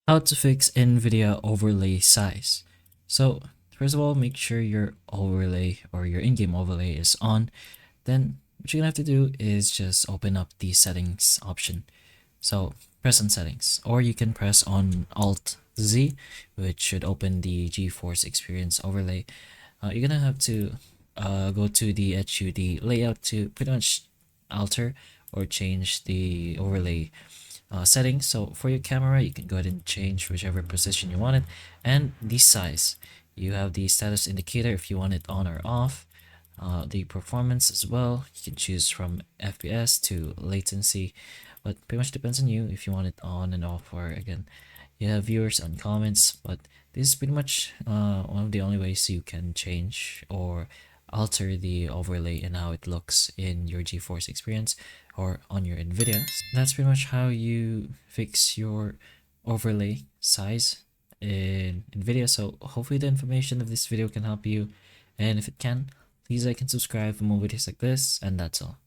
How to fix NVIDIA overlay size. So first of all, make sure your overlay or your in-game overlay is on. Then what you're gonna have to do is just open up the settings option. So press on settings, or you can press on Alt Z, which should open the GeForce Experience overlay. You're gonna have to go to the HUD layout to pretty much alter or change the overlay settings. So for your camera, you can go ahead and change whichever position you want it, and the size. You have the status indicator if you want it on or off. The performance as well, you can choose from FPS to latency, but pretty much depends on you if you want it on and off. Or again, you have viewers and comments, but this is pretty much one of the only ways you can change or alter the overlay and how it looks in your GeForce experience or on your NVIDIA. That's pretty much how you fix your overlay size in NVIDIA. So hopefully the information of this video can help you, and if it can, please like and subscribe for more videos like this, and that's all.